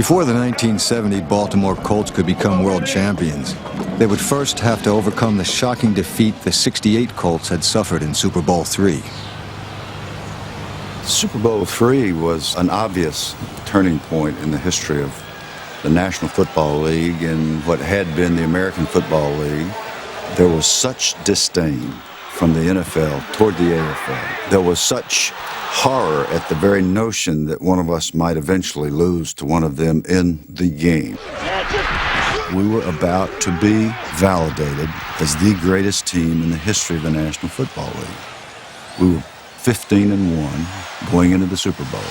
Before the 1970 Baltimore Colts could become world champions, they would first have to overcome the shocking defeat the '68 Colts had suffered in Super Bowl III. Super Bowl III was an obvious turning point in the history of the National Football League and what had been the American Football League. There was such disdain from the NFL toward the AFL. There was such horror at the very notion that one of us might eventually lose to one of them in the game. We were about to be validated as the greatest team in the history of the National Football League. We were 15-1 going into the Super Bowl.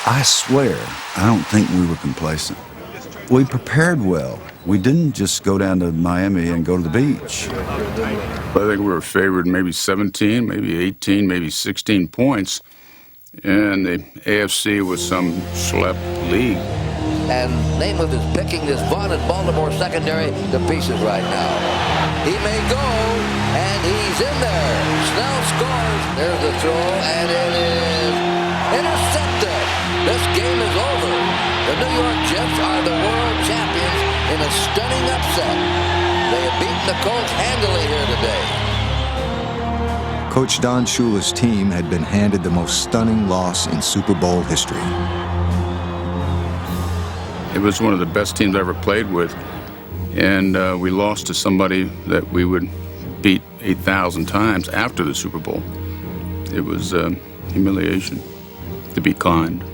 I swear, I don't think we were complacent. We prepared well. We didn't just go down to Miami and go to the beach. I think we were favored maybe 17, maybe 18, maybe 16 points. And the AFC was some schlep league. And Namath is picking this vaunted Baltimore secondary to pieces right now. He may go, and he's in there. Snell scores. There's the throw, and it is intercepted. This game is over. The New York Jets are the world champions in a stunning upset. They have beaten the Colts handily here today. Coach Don Shula's team had been handed the most stunning loss in Super Bowl history. It was one of the best teams I ever played with, and we lost to somebody that we would beat 8,000 times after the Super Bowl. It was humiliation, to be kind.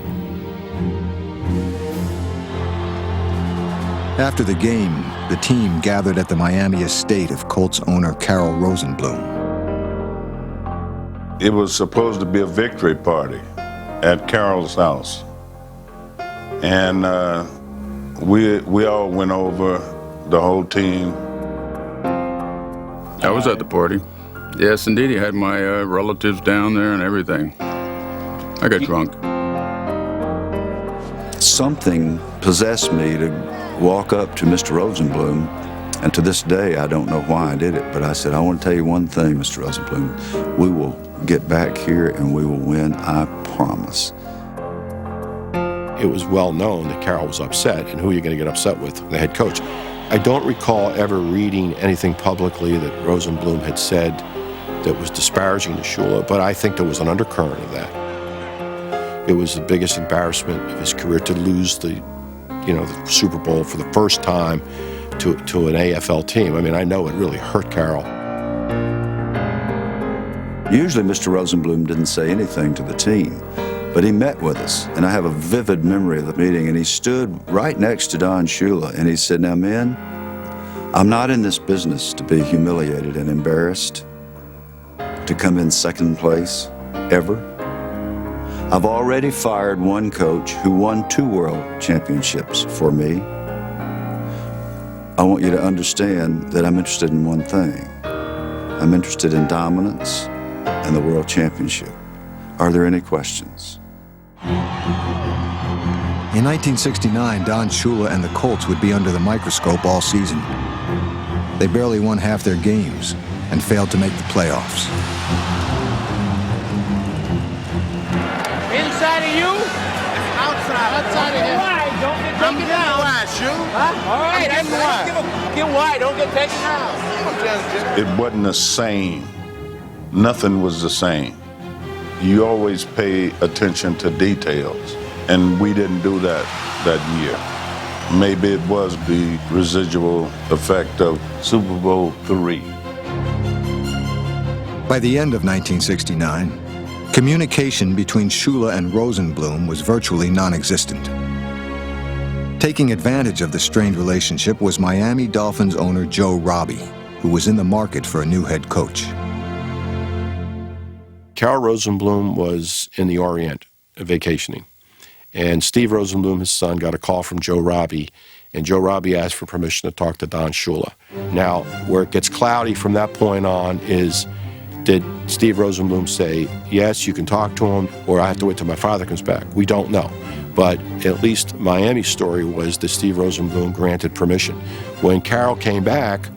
After the game, the team gathered at the Miami estate of Colts owner Carroll Rosenbloom. It was supposed to be a victory party at Carroll's house. And we all went over, the whole team. I was at the party. Yes, indeed, he had my relatives down there and everything. I got drunk. Something possessed me to walk up to Mr. Rosenbloom, and to this day, I don't know why I did it, but I said, I want to tell you one thing, Mr. Rosenbloom. We will get back here and we will win, I promise. It was well known that Carroll was upset, and who are you going to get upset with? The head coach. I don't recall ever reading anything publicly that Rosenbloom had said that was disparaging to Shula, but I think there was an undercurrent of that. It was the biggest embarrassment of his career to lose the Super Bowl for the first time to an AFL team. I mean, I know it really hurt Carroll. Usually Mr. Rosenbloom didn't say anything to the team, but he met with us, and I have a vivid memory of the meeting, and he stood right next to Don Shula, and he said, now, men, I'm not in this business to be humiliated and embarrassed, to come in second place, ever. I've already fired one coach who won 2 world championships for me. I want you to understand that I'm interested in one thing. I'm interested in dominance and the world championship. Are there any questions? In 1969, Don Shula and the Colts would be under the microscope all season. They barely won half their games and failed to make the playoffs. Inside of you? Outside of him. Wide, don't get taken down. Wide, shoot. Huh? All right, that's wide. Get wide, don't get taken down. It wasn't the same. Nothing was the same. You always pay attention to details, and we didn't do that year. Maybe it was the residual effect of Super Bowl III. By the end of 1969, communication between Shula and Rosenbloom was virtually non-existent. Taking advantage of the strained relationship was Miami Dolphins owner Joe Robbie, who was in the market for a new head coach. Carroll Rosenbloom was in the Orient vacationing, and Steve Rosenbloom, his son, got a call from Joe Robbie, and Joe Robbie asked for permission to talk to Don Shula. Now, where it gets cloudy from that point on is, did Steve Rosenbloom say, yes, you can talk to him, or I have to wait till my father comes back? We don't know. But at least Miami's story was that Steve Rosenbloom granted permission. When Carroll came back,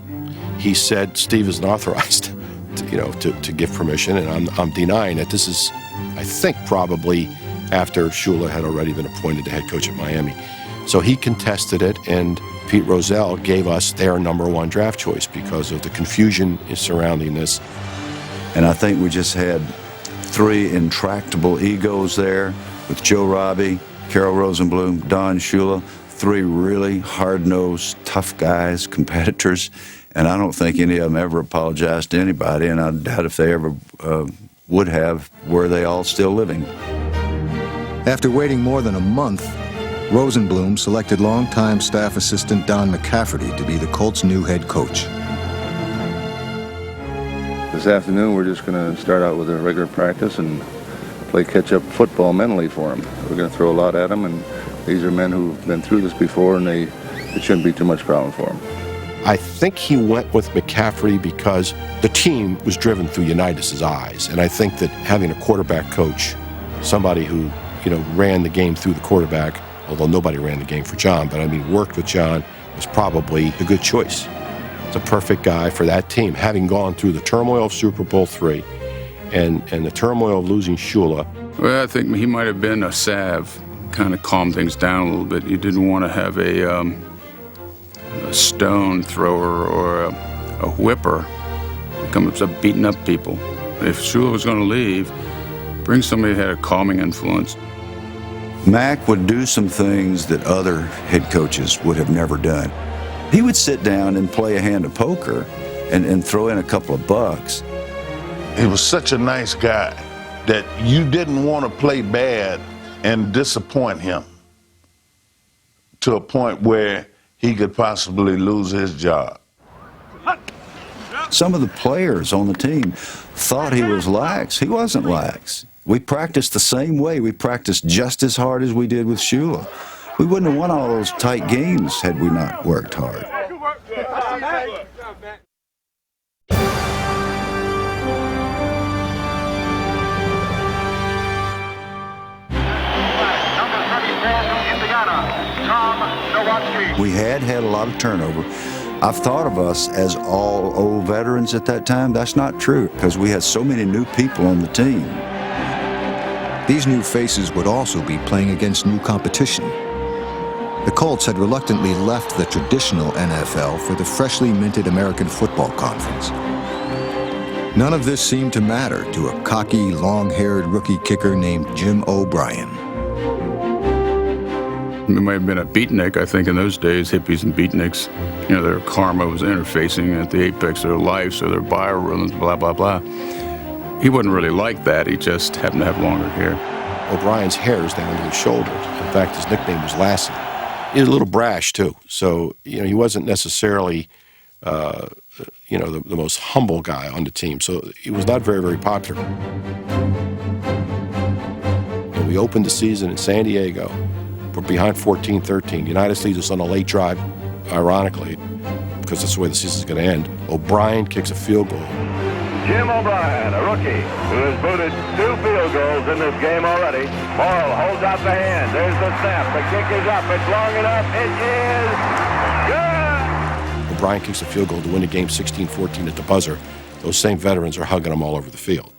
he said Steve isn't authorized to give permission, and I'm denying it. This is, I think, probably after Shula had already been appointed the head coach at Miami. So he contested it, and Pete Rozelle gave us their #1 draft choice because of the confusion surrounding this. And I think we just had 3 intractable egos there with Joe Robbie, Carroll Rosenblum, Don Shula, 3 really hard-nosed, tough guys, competitors, and I don't think any of them ever apologized to anybody, and I doubt if they ever would have, were they all still living. After waiting more than a month, Rosenblum selected longtime staff assistant Don McCafferty to be the Colts' new head coach. This afternoon, we're just going to start out with a regular practice and play catch-up football mentally for them. We're going to throw a lot at them, and these are men who've been through this before, and it shouldn't be too much problem for them. I think he went with McCafferty because the team was driven through Unitas's eyes, and I think that having a quarterback coach, somebody who, ran the game through the quarterback, although nobody ran the game for John, but worked with John, was probably a good choice. It's a perfect guy for that team, having gone through the turmoil of Super Bowl III and the turmoil of losing Shula. Well, I think he might have been a salve, kind of calm things down a little bit. You didn't want to have a stone thrower or a whipper comes up beating up people. If Shula was going to leave, bring somebody that had a calming influence. Mac would do some things that other head coaches would have never done. He would sit down and play a hand of poker and throw in a couple of bucks. He was such a nice guy that you didn't want to play bad and disappoint him to a point where he could possibly lose his job. Some of the players on the team thought he was lax. He wasn't lax. We practiced the same way. We practiced just as hard as we did with Shula. We wouldn't have won all those tight games had we not worked hard. We had a lot of turnover. I've thought of us as all old veterans at that time. That's not true, because we had so many new people on the team. These new faces would also be playing against new competition. The Colts had reluctantly left the traditional NFL for the freshly minted American Football Conference. None of this seemed to matter to a cocky, long-haired rookie kicker named Jim O'Brien. It might have been a beatnik, I think, in those days, hippies and beatniks. Their karma was interfacing at the apex of their life, so their biorhythms, blah, blah, blah. He wasn't really like that. He just happened to have longer hair. O'Brien's hair is down to his shoulders. In fact, his nickname was Lassie. He was a little brash, too. So, he wasn't necessarily, the most humble guy on the team. So he was not very, very popular. And we opened the season in San Diego. We're behind 14-13. Unitas leads us on a late drive, ironically, because that's the way the season's going to end. O'Brien kicks a field goal. Jim O'Brien, a rookie, who has booted 2 field goals in this game already. Morrill holds out the hand. There's the snap. The kick is up. It's long enough. It is good. O'Brien kicks a field goal to win the game 16-14 at the buzzer. Those same veterans are hugging him all over the field.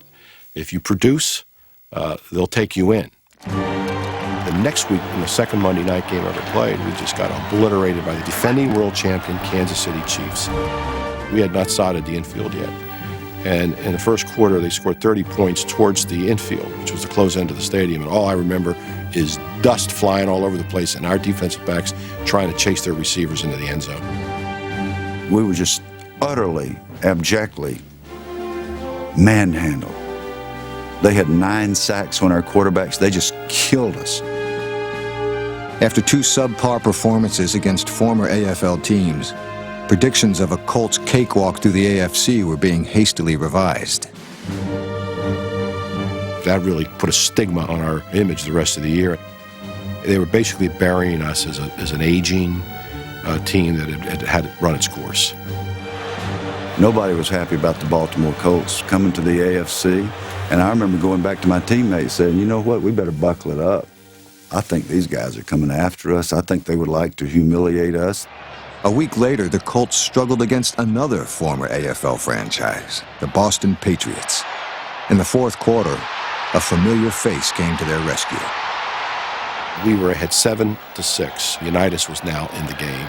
If you produce, they'll take you in. The next week, in the second Monday night game ever played, we just got obliterated by the defending world champion Kansas City Chiefs. We had not sodded the infield yet. And in the first quarter, they scored 30 points towards the infield, which was the close end of the stadium. And all I remember is dust flying all over the place and our defensive backs trying to chase their receivers into the end zone. We were just utterly, abjectly manhandled. They had 9 sacks on our quarterbacks. They just killed us. After 2 subpar performances against former AFL teams, predictions of a Colts cakewalk through the AFC were being hastily revised. That really put a stigma on our image the rest of the year. They were basically burying us as an aging team that had run its course. Nobody was happy about the Baltimore Colts coming to the AFC. And I remember going back to my teammates saying, you know what, we better buckle it up. I think these guys are coming after us. I think they would like to humiliate us. A week later, the Colts struggled against another former AFL franchise, the Boston Patriots. In the fourth quarter, a familiar face came to their rescue. We were ahead 7-6. Unitas was now in the game,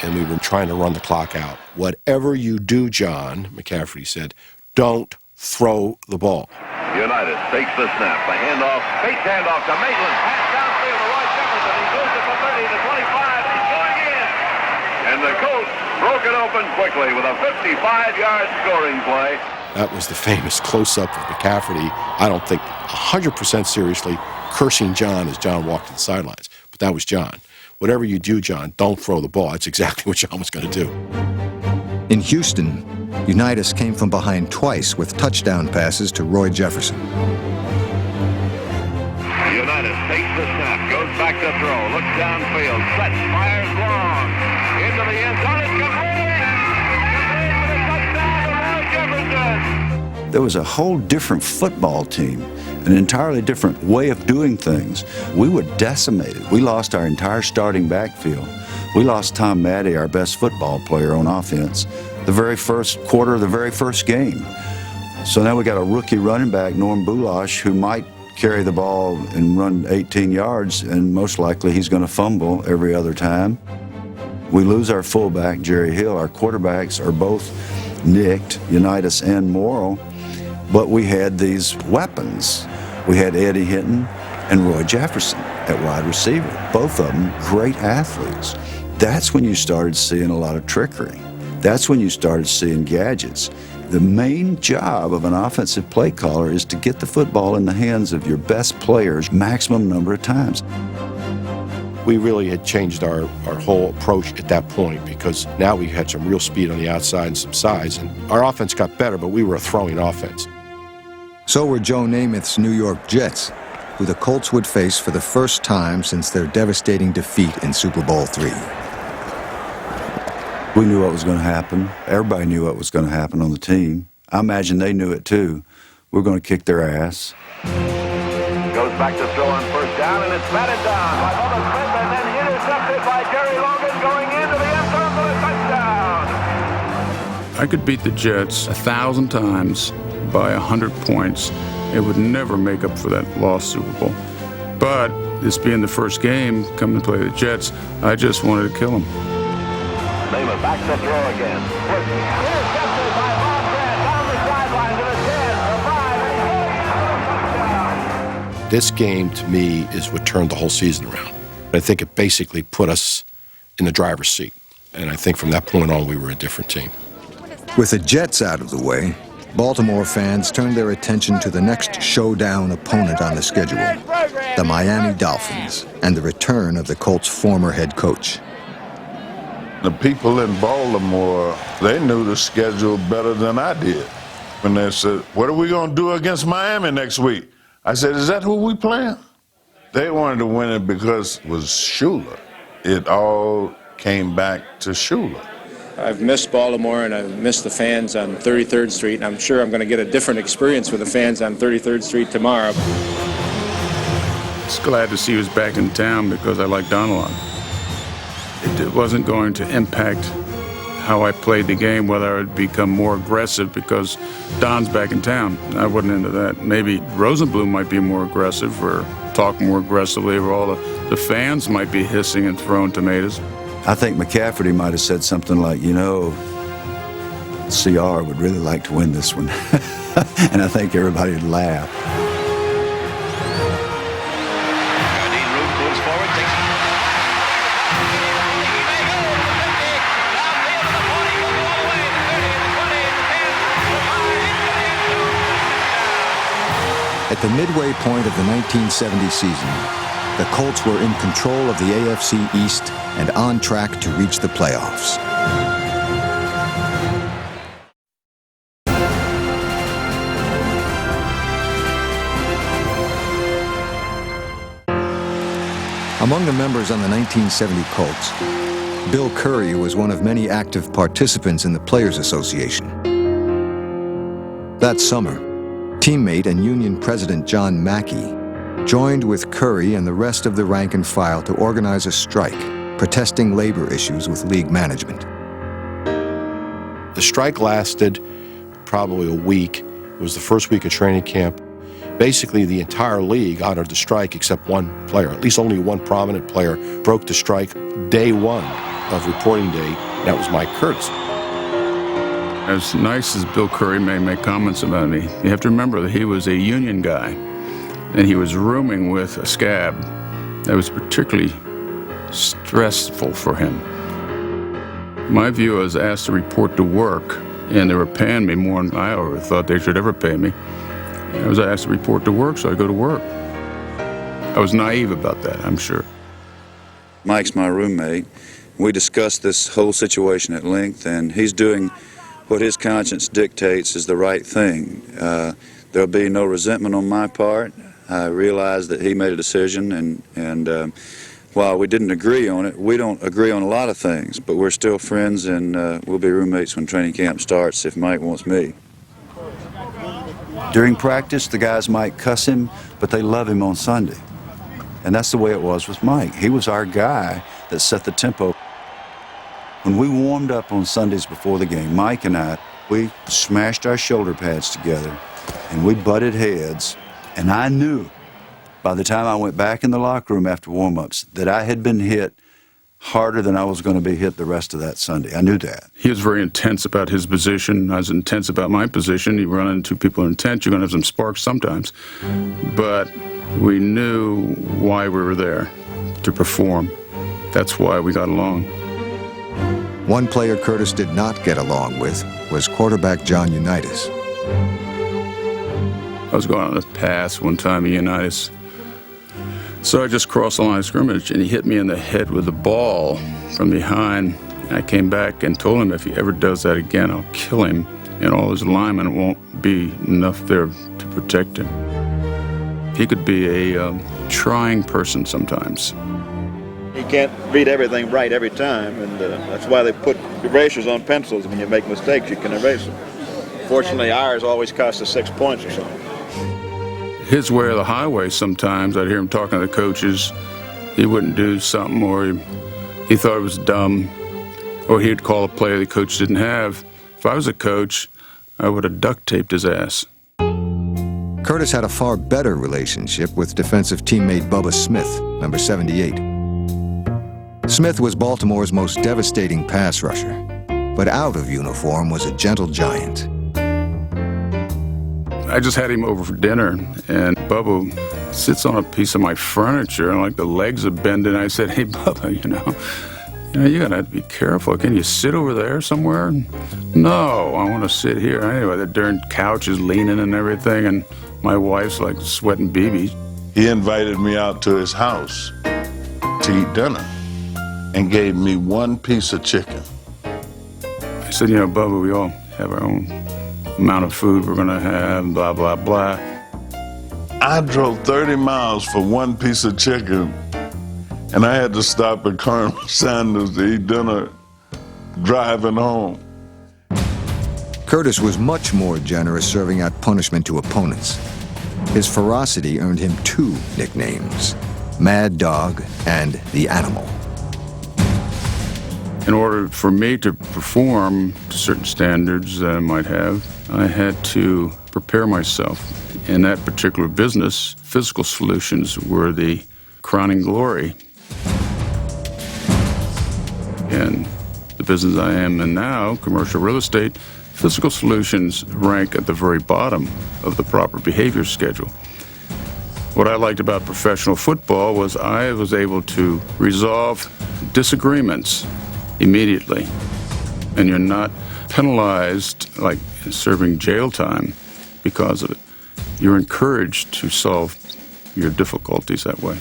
and we were trying to run the clock out. Whatever you do, John, McCafferty said, don't throw the ball. Unitas takes the snap. The handoff, fake handoff to Maitland. Pass downfield to Roy Jefferson. He goes it for 30 to 25. He's going in. And the Colts broke it open quickly with a 55-yard scoring play. That was the famous close-up of McCafferty. I don't think 100% seriously cursing John as John walked to the sidelines. But that was John. Whatever you do, John, don't throw the ball. That's exactly what John was going to do. In Houston, Unitas came from behind twice with touchdown passes to Roy Jefferson. Unitas takes the snap, goes back to throw, looks downfield, sets, fires long, into the end zone, it's complete! Complete for the touchdown to Roy Jefferson! There was a whole different football team, an entirely different way of doing things. We were decimated. We lost our entire starting backfield. We lost Tom Maddy, our best football player on offense, the very first quarter of the very first game. So now we got a rookie running back, Norm Bulash, who might carry the ball and run 18 yards, and most likely he's going to fumble every other time. We lose our fullback, Jerry Hill. Our quarterbacks are both nicked, Unitas and Morrill, but we had these weapons. We had Eddie Hinton and Roy Jefferson at wide receiver, both of them great athletes. That's when you started seeing a lot of trickery. That's when you started seeing gadgets. The main job of an offensive play caller is to get the football in the hands of your best players maximum number of times. We really had changed our whole approach at that point because now we had some real speed on the outside and some size, and our offense got better, but we were a throwing offense. So were Joe Namath's New York Jets, who the Colts would face for the first time since their devastating defeat in Super Bowl III. We knew what was going to happen. Everybody knew what was going to happen on the team. I imagine they knew it too. We're going to kick their ass. Goes back to throw on first down, and it's batted down by Bubba Smith, and then intercepted by Jerry Logan going into the end zone for a touchdown. I could beat the Jets 1,000 times by 100 points. It would never make up for that lost Super Bowl. But this being the first game, coming to play the Jets, I just wanted to kill them. Namath back to throw again. Intercepted by Bob Grant down the sideline to the 10, or 5, and he's going to touchdown. This game, to me, is what turned the whole season around. I think it basically put us in the driver's seat. And I think from that point on, we were a different team. With the Jets out of the way, Baltimore fans turned their attention to the next showdown opponent on the schedule, the Miami Dolphins, and the return of the Colts' former head coach. The people in Baltimore, they knew the schedule better than I did. When they said, what are we going to do against Miami next week? I said, is that who we playing? They wanted to win it because it was Shula. It all came back to Shula. I've missed Baltimore and I've missed the fans on 33rd Street, and I'm sure I'm going to get a different experience with the fans on 33rd Street tomorrow. Just glad to see he was back in town because I like Don a lot. It wasn't going to impact how I played the game, whether I would become more aggressive because Don's back in town. I wasn't into that. Maybe Rosenblum might be more aggressive or talk more aggressively, or all the fans might be hissing and throwing tomatoes. I think McCafferty might have said something like, you know, CR would really like to win this one. And I think everybody would laugh. At the midway point of the 1970 season, the Colts were in control of the AFC East and on track to reach the playoffs. Among the members on the 1970 Colts, Bill Curry was one of many active participants in the Players Association. That summer, teammate and union president John Mackey joined with Curry and the rest of the rank and file to organize a strike, protesting labor issues with league management. The strike lasted probably a week. It was the first week of training camp, Basically, the entire league honored the strike except one player. At least only one prominent player broke the strike day one of reporting day. That was Mike Curtis. As nice as Bill Curry may make comments about me, you have to remember that he was a union guy, and he was rooming with a scab that was particularly stressful for him. My view was asked to report to work, and they were paying me more than I ever thought they should ever pay me. I was asked to report to work, so I go to work. I was naive about that, I'm sure. Mike's my roommate. We discussed this whole situation at length, and he's doing what his conscience dictates is the right thing. There'll be no resentment on my part. I realize that he made a decision, and while we didn't agree on it, we don't agree on a lot of things, but we're still friends, and we'll be roommates when training camp starts if Mike wants me. During practice, the guys might cuss him, but they love him on Sunday. And that's the way it was with Mike. He was our guy that set the tempo. When we warmed up on Sundays before the game, Mike and I, we smashed our shoulder pads together, and we butted heads, and I knew by the time I went back in the locker room after warm-ups that I had been hit harder than I was going to be hit the rest of that Sunday. I knew that. He was very intense about his position. I was intense about my position. You run into people who are intense, you're going to have some sparks sometimes. But we knew why we were there, to perform. That's why we got along. One player Curtis did not get along with was quarterback John Unitas. I was going on a pass one time at Unitas. So I just crossed the line of scrimmage, and he hit me in the head with a ball from behind. I came back and told him if he ever does that again, I'll kill him, and all his linemen won't be enough there to protect him. He could be a trying person sometimes. You can't read everything right every time, and that's why they put erasers on pencils. When you make mistakes, you can erase them. Fortunately, ours always cost us 6 points or something. His way or the highway sometimes. I'd hear him talking to the coaches. He wouldn't do something, or he thought it was dumb, or he'd call a play the coach didn't have. If I was a coach, I would have duct taped his ass. Curtis had a far better relationship with defensive teammate Bubba Smith, number 78. Smith was Baltimore's most devastating pass rusher, but out of uniform was a gentle giant. I just had him over for dinner, and Bubba sits on a piece of my furniture, and like the legs are bending. I said, "Hey, Bubba, you gotta be careful. Can you sit over there somewhere?" "No, I want to sit here." Anyway, the darn couch is leaning and everything, and my wife's like sweating BBs. He invited me out to his house to eat dinner and gave me one piece of chicken. I said, Bubba, we all have our own amount of food we're gonna have, blah, blah, blah. I drove 30 miles for one piece of chicken, and I had to stop at Colonel Sanders to eat dinner driving home. Curtis was much more generous serving out punishment to opponents. His ferocity earned him 2 nicknames, Mad Dog and The Animal. In order for me to perform to certain standards that I might have, I had to prepare myself. In that particular business, physical solutions were the crowning glory. In the business I am in now, commercial real estate, physical solutions rank at the very bottom of the proper behavior schedule. What I liked about professional football was I was able to resolve disagreements immediately, and you're not penalized like serving jail time because of it. You're encouraged to solve your difficulties that way.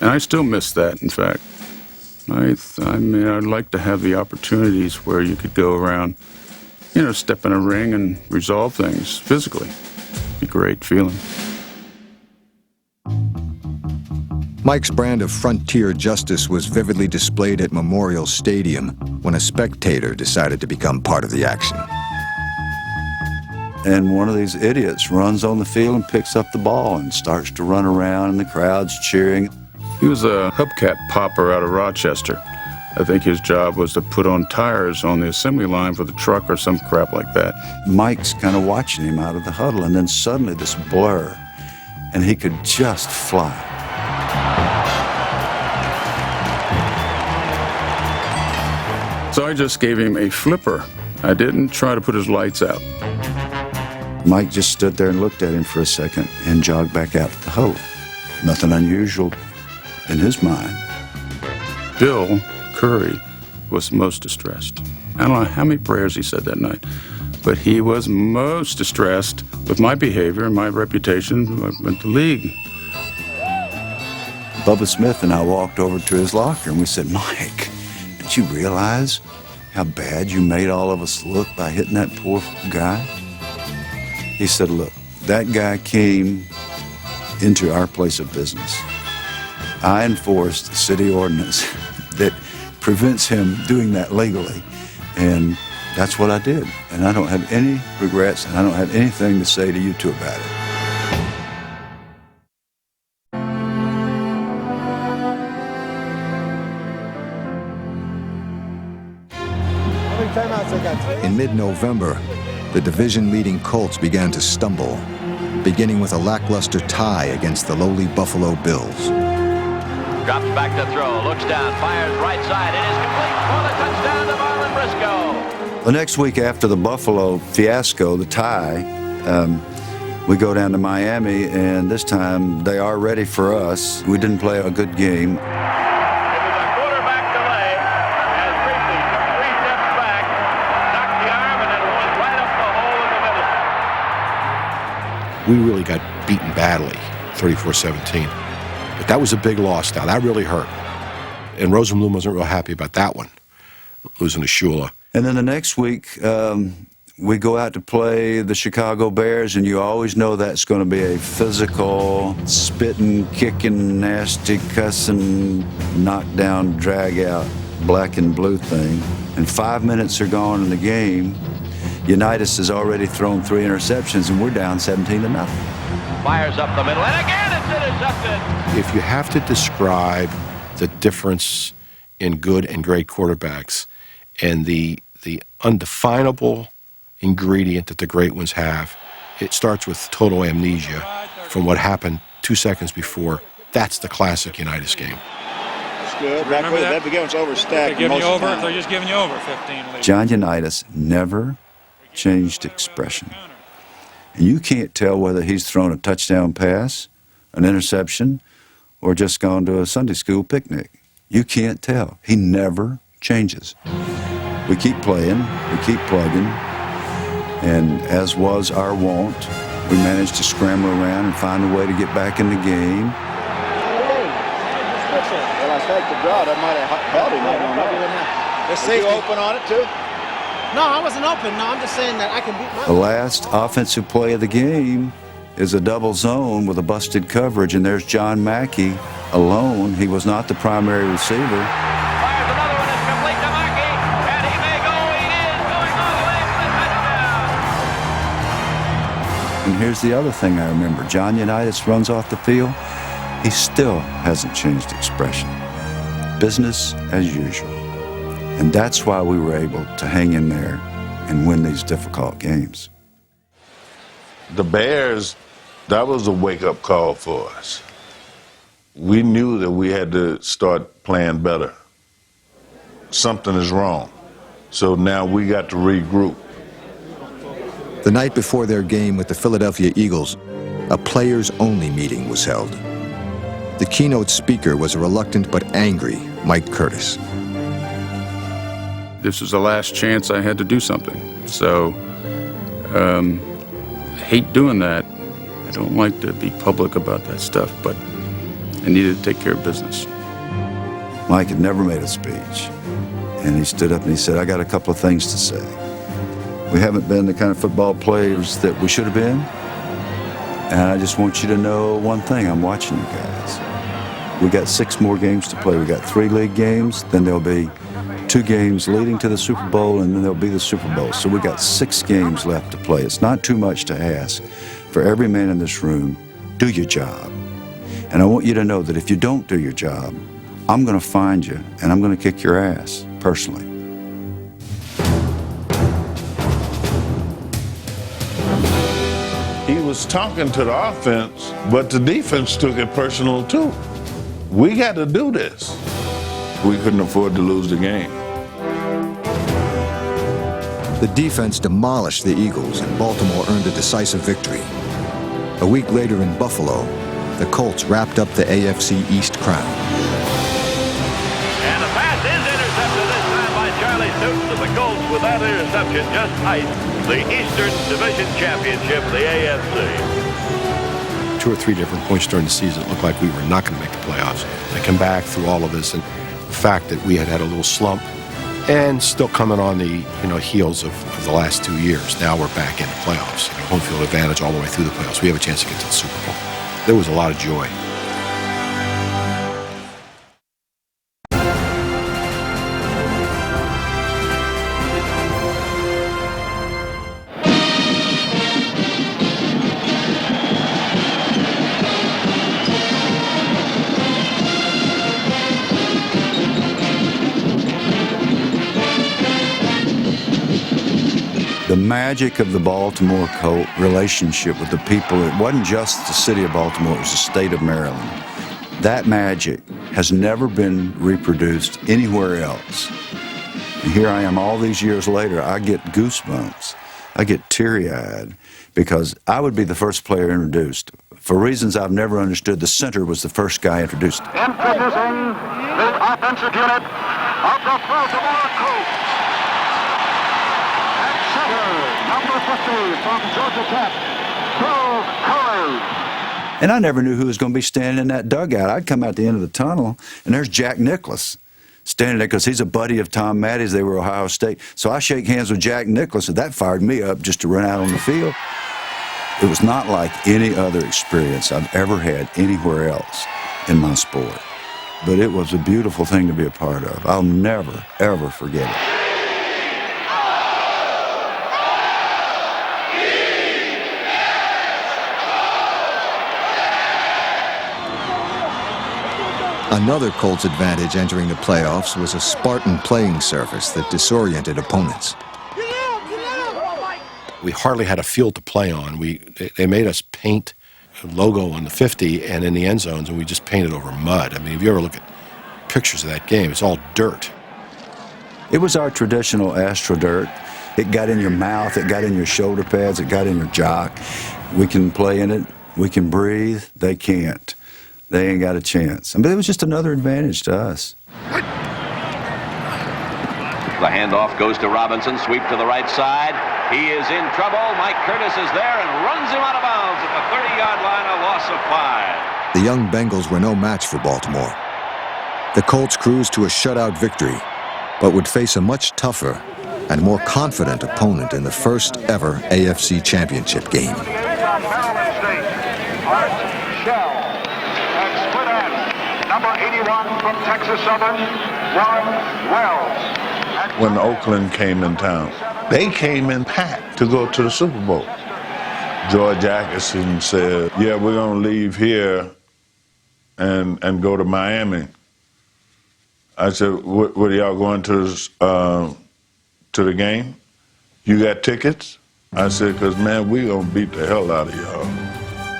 And I still miss that, in fact. I mean, I'd like to have the opportunities where you could go around, step in a ring and resolve things physically. It'd be a great feeling. Mike's brand of frontier justice was vividly displayed at Memorial Stadium when a spectator decided to become part of the action. And one of these idiots runs on the field and picks up the ball and starts to run around, and the crowd's cheering. He was a hubcap popper out of Rochester. I think his job was to put on tires on the assembly line for the truck or some crap like that. Mike's kind of watching him out of the huddle, and then suddenly this blur, and he could just fly. So I just gave him a flipper. I didn't try to put his lights out. Mike just stood there and looked at him for a second and jogged back out to the hole. Nothing unusual in his mind. Bill Curry was most distressed. I don't know how many prayers he said that night, but he was most distressed with my behavior and my reputation with the league. Bubba Smith and I walked over to his locker and we said, Mike, did you realize how bad you made all of us look by hitting that poor guy? He said, look, that guy came into our place of business. I enforced the city ordinance that prevents him doing that legally, and that's what I did. And I don't have any regrets, and I don't have anything to say to you two about it. In mid-November, the division-leading Colts began to stumble, beginning with a lackluster tie against the lowly Buffalo Bills. Drops back to throw, looks down, fires right side. It is complete for the touchdown to Marlon Briscoe. The next week after the Buffalo fiasco, the tie, we go down to Miami, and this time they are ready for us. We didn't play a good game. We really got beaten badly, 34-17. But that was a big loss now. That really hurt. And Rosenblum wasn't real happy about that one, losing to Shula. And then the next week, we go out to play the Chicago Bears, and you always know that's going to be a physical, spitting, kicking, nasty, cussing, knockdown, drag-out, black and blue thing. And 5 minutes are gone in the game. Unitas has already thrown 3 interceptions, and we're down 17-0. Fires up the middle, and again it's intercepted. If you have to describe the difference in good and great quarterbacks and the undefinable ingredient that the great ones have, it starts with total amnesia from what happened 2 seconds before. That's the classic Unitas game. That's good. That begins overstacked. They're giving you over. They're just giving you over 15 lead. John Unitas never changed expression. And you can't tell whether he's thrown a touchdown pass, an interception, or just gone to a Sunday school picnic. You can't tell. He never changes. We keep playing, we keep plugging, and as was our wont, we managed to scramble around and find a way to get back in the game. Well, I think the draw, that might have held him on it. Was you open on it, too? No, I wasn't open. No, I'm just saying that I can beat my... The last offensive play of the game is a double zone with a busted coverage, and there's John Mackey alone. He was not the primary receiver. Fires another one, it's complete to Mackey, and he may go, he is going all the way for the touchdown. And here's the other thing I remember. John Unitas runs off the field. He still hasn't changed expression. Business as usual. And that's why we were able to hang in there and win these difficult games. The Bears, that was a wake-up call for us. We knew that we had to start playing better. Something is wrong. So now we got to regroup. The night before their game with the Philadelphia Eagles, a players-only meeting was held. The keynote speaker was a reluctant but angry Mike Curtis. This was the last chance I had to do something. So, I hate doing that. I don't like to be public about that stuff, but I needed to take care of business. Mike had never made a speech, and he stood up and he said, I got a couple of things to say. We haven't been the kind of football players that we should have been, and I just want you to know one thing. I'm watching you guys. We got 6 more games to play. We got 3 league games, then there'll be 2 games leading to the Super Bowl, and then there'll be the Super Bowl. So we got 6 games left to play. It's not too much to ask. For every man in this room, do your job. And I want you to know that if you don't do your job, I'm going to find you, and I'm going to kick your ass, personally. He was was talking to the offense, but the defense took it personal too. We got to do this. We couldn't afford to lose the game. The defense demolished the Eagles, and Baltimore earned a decisive victory. A week later in Buffalo, the Colts wrapped up the AFC East crown. And the pass is intercepted this time by Charlie Newton of the Colts. With that interception, just iced the Eastern Division Championship, the AFC. 2 or 3 different points during the season, it looked like we were not going to make the playoffs. They come back through all of this, and the fact that we had had a little slump and still coming on the heels of the last 2 years. Now we're back in the playoffs. Home field advantage all the way through the playoffs. We have a chance to get to the Super Bowl. There was a lot of joy. The magic of the Baltimore Colt relationship with the people, it wasn't just the city of Baltimore, it was the state of Maryland. That magic has never been reproduced anywhere else. And here I am all these years later, I get goosebumps. I get teary-eyed because I would be the first player introduced. For reasons I've never understood, the center was the first guy introduced. Introducing the offensive unit of the Baltimore Colts. Number 50 from Georgia Tech, Bill Curry. And I never knew who was going to be standing in that dugout. I'd come out the end of the tunnel, and there's Jack Nicklaus standing there because he's a buddy of Tom Maddie's. They were Ohio State. So I shake hands with Jack Nicklaus, and that fired me up just to run out on the field. It was not like any other experience I've ever had anywhere else in my sport. But it was a beautiful thing to be a part of. I'll never, ever forget it. Another Colts advantage entering the playoffs was a Spartan playing surface that disoriented opponents. We hardly had a field to play on. They made us paint a logo on the 50 and in the end zones, and we just painted over mud. I mean, if you ever look at pictures of that game, it's all dirt. It was our traditional Astro dirt. It got in your mouth, it got in your shoulder pads, it got in your jock. We can play in it, we can breathe, they can't. They ain't got a chance. But it was just another advantage to us. The handoff goes to Robinson, sweep to the right side. He is in trouble. Mike Curtis is there and runs him out of bounds at the 30-yard line, a loss of 5. The young Bengals were no match for Baltimore. The Colts cruised to a shutout victory, but would face a much tougher and more confident opponent in the first ever AFC Championship game. Number 81 from Texas Southern, Warren Wells. When Oakland came in town, they came in packed to go to the Super Bowl. George Atkinson said, yeah, we're going to leave here and go to Miami. I said, what are y'all going to the game? You got tickets? I said, because, man, we're going to beat the hell out of y'all.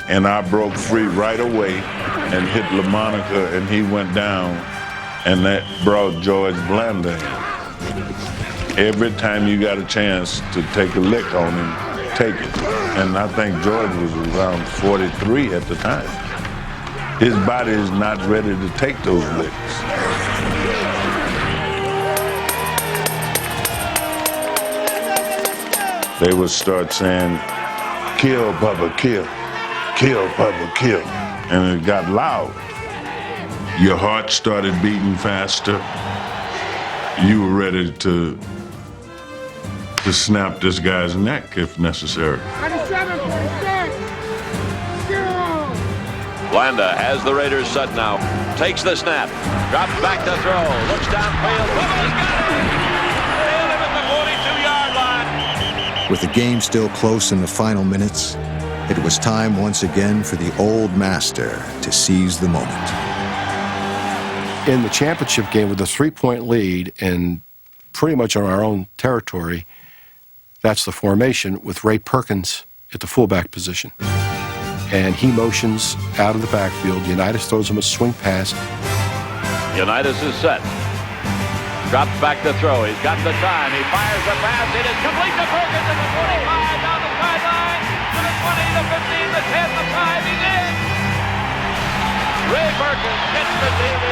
And I broke free right away and hit LaMonica, and he went down, and that brought George Blanda in. Every time you got a chance to take a lick on him, take it. And I think George was around 43 at the time. His body is not ready to take those licks. They would start saying, kill, Bubba, kill. Kill, Bubba, kill. And it got loud. Your heart started beating faster. You were ready to snap this guy's neck if necessary. 97, 46, Blanda has the Raiders set now. Takes the snap. Drops back to throw. Looks downfield. Bubba's got it! Nailed him at the 42-yard line. With the game still close in the final minutes, it was time once again for the old master to seize the moment. In the championship game with a 3-point lead and pretty much on our own territory, that's the formation with Ray Perkins at the fullback position. and he motions out of the backfield. Unitas throws him a swing pass. Unitas is set. Drops back to throw. He's got the time. He fires the pass. It is complete to Perkins at the 25, down the sideline, to the 20, the 15, the 10, the 5. He's in. Ray Perkins gets the TV.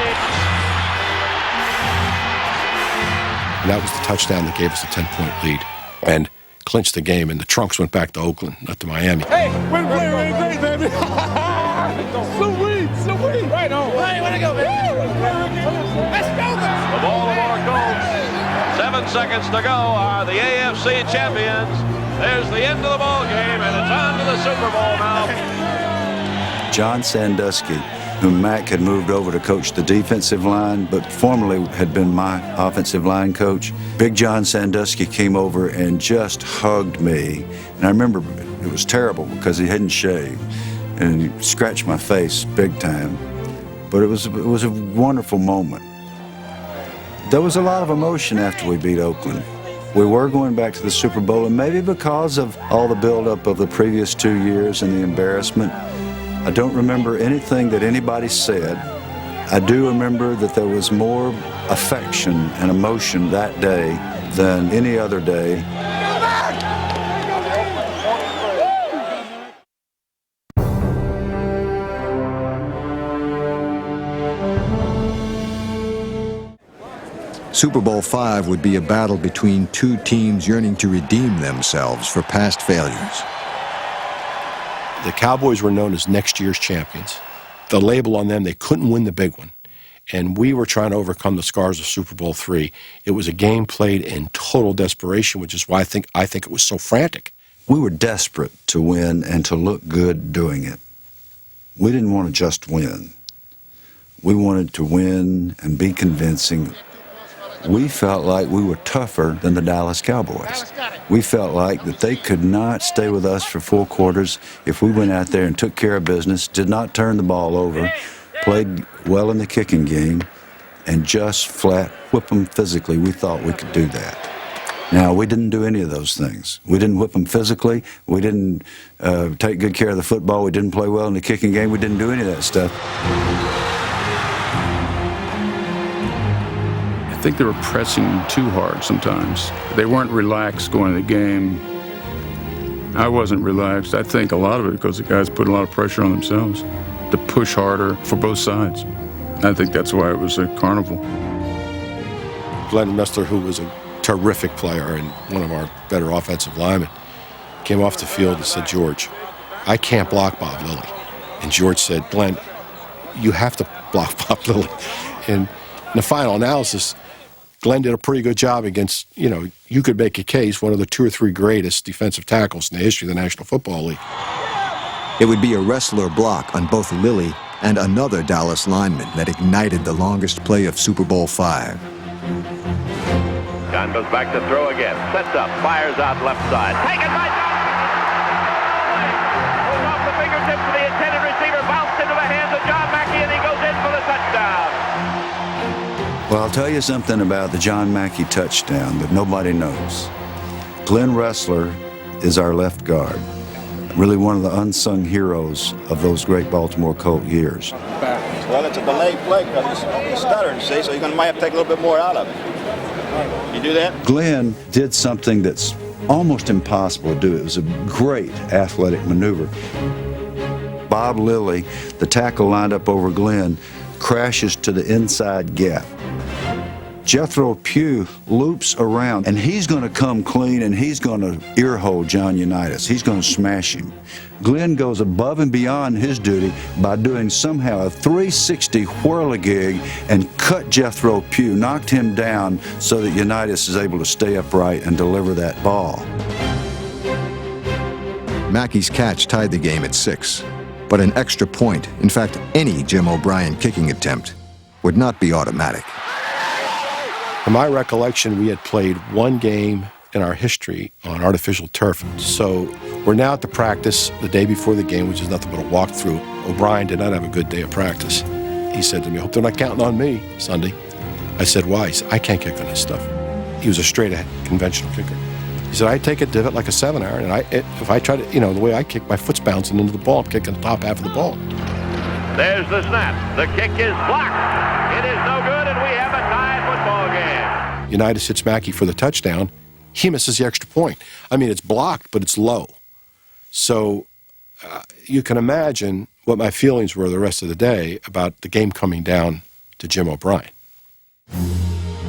And that was the touchdown that gave us a 10-point lead and clinched the game. And the Trunks went back to Oakland, not to Miami. Hey, way to play, way to play, baby. Sweet, sweet. Right on. Hey, way to go, baby. Let's go, man. The Baltimore Colts, 7 seconds to go, are the AFC champions. There's the end of the ball game, and it's on to the Super Bowl now. John Sandusky, whom Mac had moved over to coach the defensive line, but formerly had been my offensive line coach. Big John Sandusky came over and just hugged me. And I remember it was terrible because he hadn't shaved, and he scratched my face big time. But it was a wonderful moment. There was a lot of emotion after we beat Oakland. We were going back to the Super Bowl, and maybe because of all the buildup of the previous 2 years and the embarrassment, I don't remember anything that anybody said. I do remember that there was more affection and emotion that day than any other day. Super Bowl V would be a battle between two teams yearning to redeem themselves for past failures. The Cowboys were known as next year's champions. The label on them, they couldn't win the big one. And we were trying to overcome the scars of Super Bowl III. It was a game played in total desperation, which is why I think it was so frantic. We were desperate to win and to look good doing it. We didn't want to just win. We wanted to win and be convincing. We felt like we were tougher than the Dallas Cowboys. We felt like that they could not stay with us for 4 quarters if we went out there and took care of business, did not turn the ball over, played well in the kicking game, and just flat whip them physically. We thought we could do that. Now, we didn't do any of those things. We didn't whip them physically. We didn't take good care of the football. We didn't play well in the kicking game. We didn't do any of that stuff. I think they were pressing too hard sometimes. They weren't relaxed going to the game. I wasn't relaxed. I think a lot of it because the guys put a lot of pressure on themselves to push harder for both sides. I think that's why it was a carnival. Glenn Messler, who was a terrific player and one of our better offensive linemen, came off the field and said, "George, I can't block Bob Lilly." And George said, "Glenn, you have to block Bob Lilly." And in the final analysis, Glenn did a pretty good job against, you could make a case, one of the 2 or 3 greatest defensive tackles in the history of the National Football League. It would be a wrestler block on both Lilly and another Dallas lineman that ignited the longest play of Super Bowl V. John goes back to throw again. Sets up, fires out left side. Taken by John. Goes off the fingertips of the intended receiver, bounced into the hands of John Mackey, and he goes in for the touchdown. Well, I'll tell you something about the John Mackey touchdown that nobody knows. Glenn Ressler is our left guard, really one of the unsung heroes of those great Baltimore Colt years. Well, it's a delayed play because he's stuttering, see, so you're might have to take a little bit more out of it. You do that? Glenn did something that's almost impossible to do. It was a great athletic maneuver. Bob Lilly, the tackle lined up over Glenn, crashes to the inside gap. Jethro Pugh loops around, and he's going to come clean, and he's going to earhole John Unitas. He's going to smash him. Glenn goes above and beyond his duty by doing somehow a 360 whirligig and cut Jethro Pugh, knocked him down so that Unitas is able to stay upright and deliver that ball. Mackey's catch tied the game at 6, but an extra point, in fact, any Jim O'Brien kicking attempt, would not be automatic. In my recollection, we had played 1 game in our history on artificial turf. So we're now at the practice the day before the game, which is nothing but a walkthrough. O'Brien did not have a good day of practice. He said to me, "I hope they're not counting on me Sunday." I said, "Why?" He said, "I can't kick on this stuff." He was a straight-ahead conventional kicker. He said, I take a divot like a 7-iron, and if I try to, the way I kick, my foot's bouncing into the ball. I'm kicking the top half of the ball. There's the snap. The kick is blocked. It is no good, and we have a tie football game. Unitas hits Mackey for the touchdown. He misses the extra point. I mean, it's blocked, but it's low. So you can imagine what my feelings were the rest of the day about the game coming down to Jim O'Brien.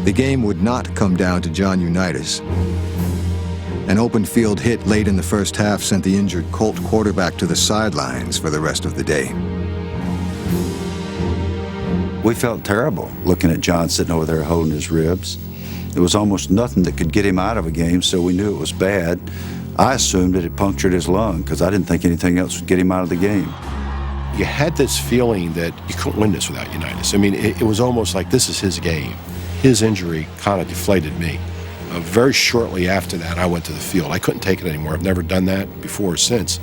The game would not come down to John Unitas. An open field hit late in the first half sent the injured Colt quarterback to the sidelines for the rest of the day. We felt terrible looking at John sitting over there holding his ribs. There was almost nothing that could get him out of a game, so we knew it was bad. I assumed it had punctured his lung because I didn't think anything else would get him out of the game. You had this feeling that you couldn't win this without Unitas. I mean, it was almost like this is his game. His injury kind of deflated me. Very shortly after that, I went to the field. I couldn't take it anymore. I've never done that before or since.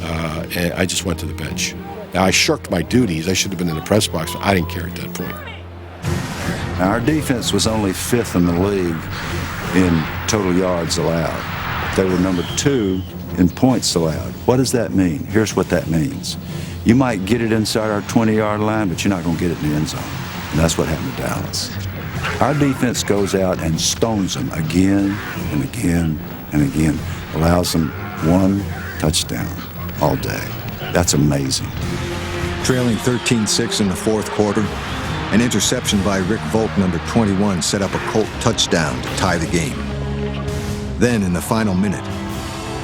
And I just went to the bench. Now, I shirked my duties. I should have been in the press box, but I didn't care at that point. Now, our defense was only 5th in the league in total yards allowed. They were number 2 in points allowed. What does that mean? Here's what that means. You might get it inside our 20-yard line, but you're not going to get it in the end zone. And that's what happened to Dallas. Our defense goes out and stones them again and again and again. Allows them 1 touchdown all day. That's amazing. Trailing 13-6 in the fourth quarter, an interception by Rick Volk, number 21, set up a Colt touchdown to tie the game. Then, in the final minute,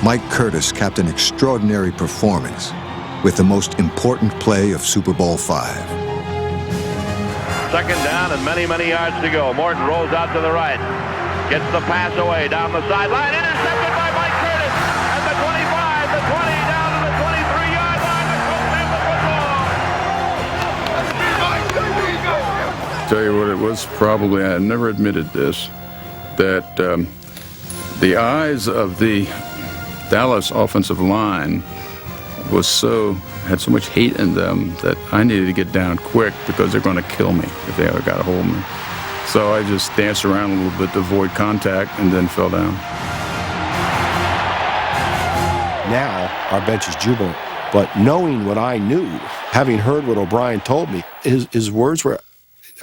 Mike Curtis capped an extraordinary performance with the most important play of Super Bowl V. Second down and many, many yards to go. Morton rolls out to the right. Gets the pass away down the sideline. Intercepted by Mike Curtis. At the 25, the 20, down to the 23-yard line. The Colts have the football. Tell you what it was, probably, I never admitted this, that the eyes of the Dallas offensive line had so much hate in them that I needed to get down quick because they're going to kill me if they ever got a hold of me. So I just danced around a little bit to avoid contact and then fell down. Now, our bench is jubilant. But knowing what I knew, having heard what O'Brien told me, his words were,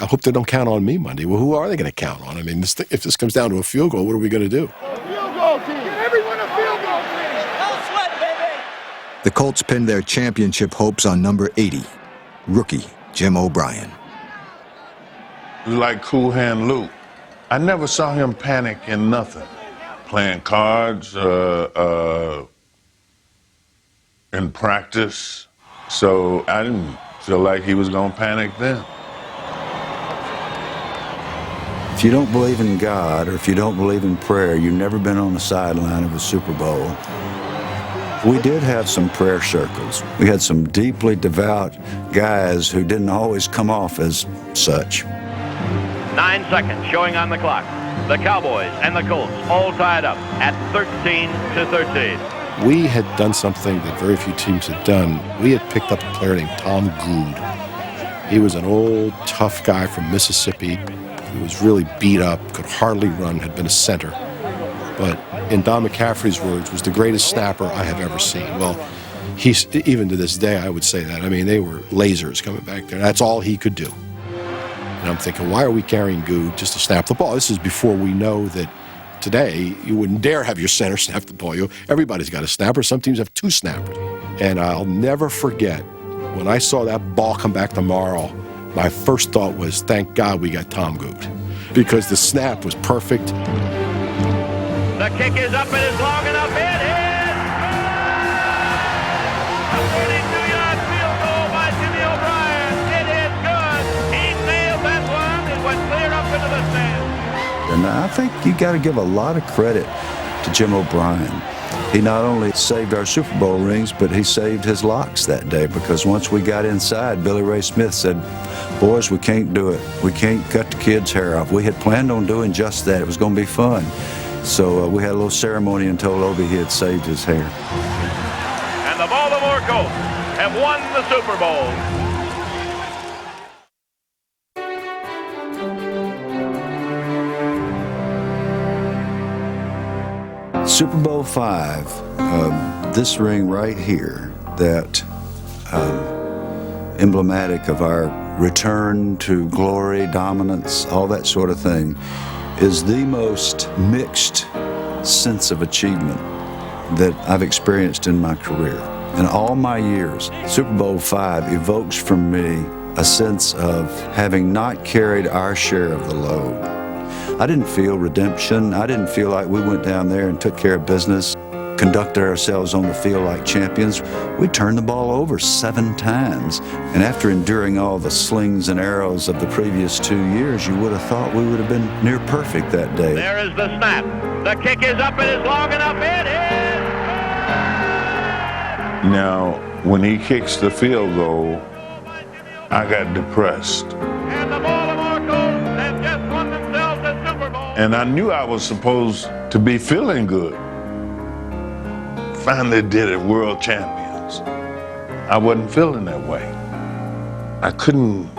I hope they don't count on me Monday. Well, who are they going to count on? I mean, if this comes down to a field goal, what are we going to do? Field goal team. Get everyone a field goal team. No sweat, baby. The Colts pinned their championship hopes on number 80, rookie Jim O'Brien. Like Cool Hand Luke. I never saw him panic in nothing. Playing cards, in practice. So I didn't feel like he was going to panic then. If you don't believe in God or if you don't believe in prayer, you've never been on the sideline of a Super Bowl. We did have some prayer circles. We had some deeply devout guys who didn't always come off as such. 9 seconds showing on the clock. The Cowboys and the Colts all tied up at 13-13. We had done something that very few teams had done. We had picked up a player named Tom Good. He was an old, tough guy from Mississippi. He was really beat up, could hardly run, had been a center. But in Don McCaffrey's words, was the greatest snapper I have ever seen. Well, he's, even to this day, I would say that. I mean, they were lasers coming back there. That's all he could do. And I'm thinking, why are we carrying Good just to snap the ball? This is before we know that today you wouldn't dare have your center snap the ball. Everybody's got a snapper. Some teams have 2 snappers. And I'll never forget, when I saw that ball come back tomorrow, my first thought was, thank God we got Tom Good, because the snap was perfect. The kick is up, it is long enough, it is a 42-yard field goal by Jimmy O'Brien. It is good. He nailed that one. It went clear up into the stands. And I think you got to give a lot of credit to Jim O'Brien. He not only saved our Super Bowl rings, but he saved his locks that day, because once we got inside, Billy Ray Smith said, boys, we can't do it. We can't cut the kid's hair off. We had planned on doing just that. It was going to be fun. So we had a little ceremony and told Obi he had saved his hair. And the Baltimore Colts have won the Super Bowl. Super Bowl V, this ring right here, that emblematic of our return to glory, dominance, all that sort of thing, is the most mixed sense of achievement that I've experienced in my career. In all my years, Super Bowl V evokes from me a sense of having not carried our share of the load. I didn't feel redemption. I didn't feel like we went down there and took care of business, conducted ourselves on the field like champions. We turned the ball over 7 times. And after enduring all the slings and arrows of the previous 2 years, you would have thought we would have been near perfect that day. There is the snap. The kick is up. It is long enough. It is. Now, when he kicks the field goal, I got depressed. And the Baltimore Colts have just won themselves a Super Bowl. And I knew I was supposed to be feeling good. Finally did it, world champions. I wasn't feeling that way. I couldn't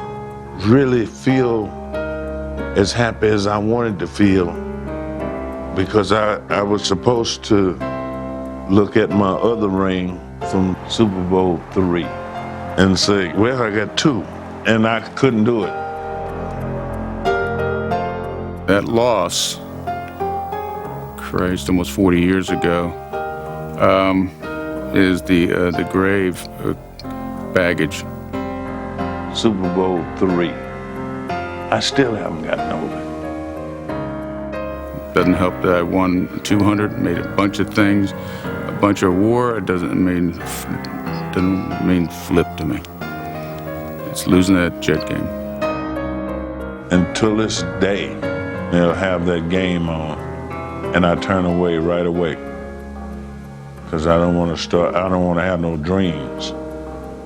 really feel as happy as I wanted to feel because I was supposed to look at my other ring from Super Bowl III and say, well, I got 2, and I couldn't do it. That loss, Christ, almost 40 years ago, is the grave baggage. Super Bowl III. I still haven't gotten over it. Doesn't help that I won 200, made a bunch of things, a bunch of war. It doesn't mean flip to me. It's losing that Jet game. Until this day, they'll have that game on, and I turn away right away. Because I don't want to have no dreams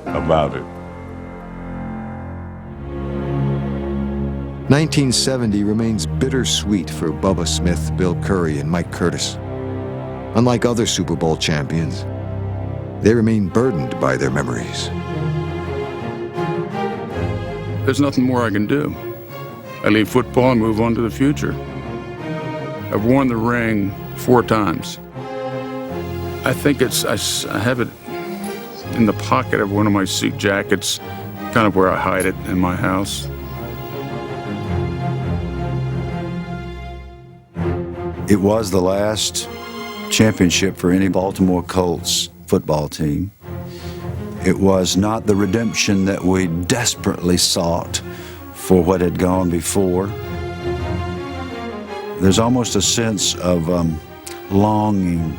about it. 1970 remains bittersweet for Bubba Smith, Bill Curry, and Mike Curtis. Unlike other Super Bowl champions, they remain burdened by their memories. There's nothing more I can do. I leave football and move on to the future. I've worn the ring 4 times. I think I have it in the pocket of one of my suit jackets, kind of where I hide it in my house. It was the last championship for any Baltimore Colts football team. It was not the redemption that we desperately sought for what had gone before. There's almost a sense of longing.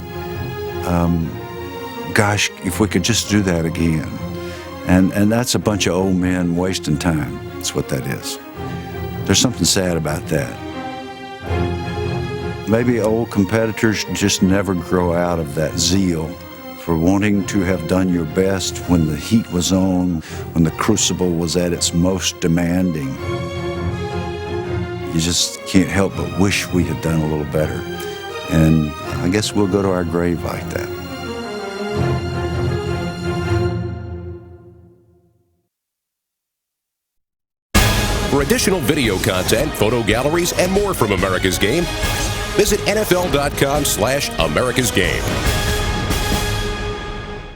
Gosh, if we could just do that again. And that's a bunch of old men wasting time. That's what that is. There's something sad about that. Maybe old competitors just never grow out of that zeal for wanting to have done your best when the heat was on, when the crucible was at its most demanding. You just can't help but wish we had done a little better. And I guess we'll go to our grave like that. For additional video content, photo galleries, and more from America's Game, visit NFL.com/America's Game.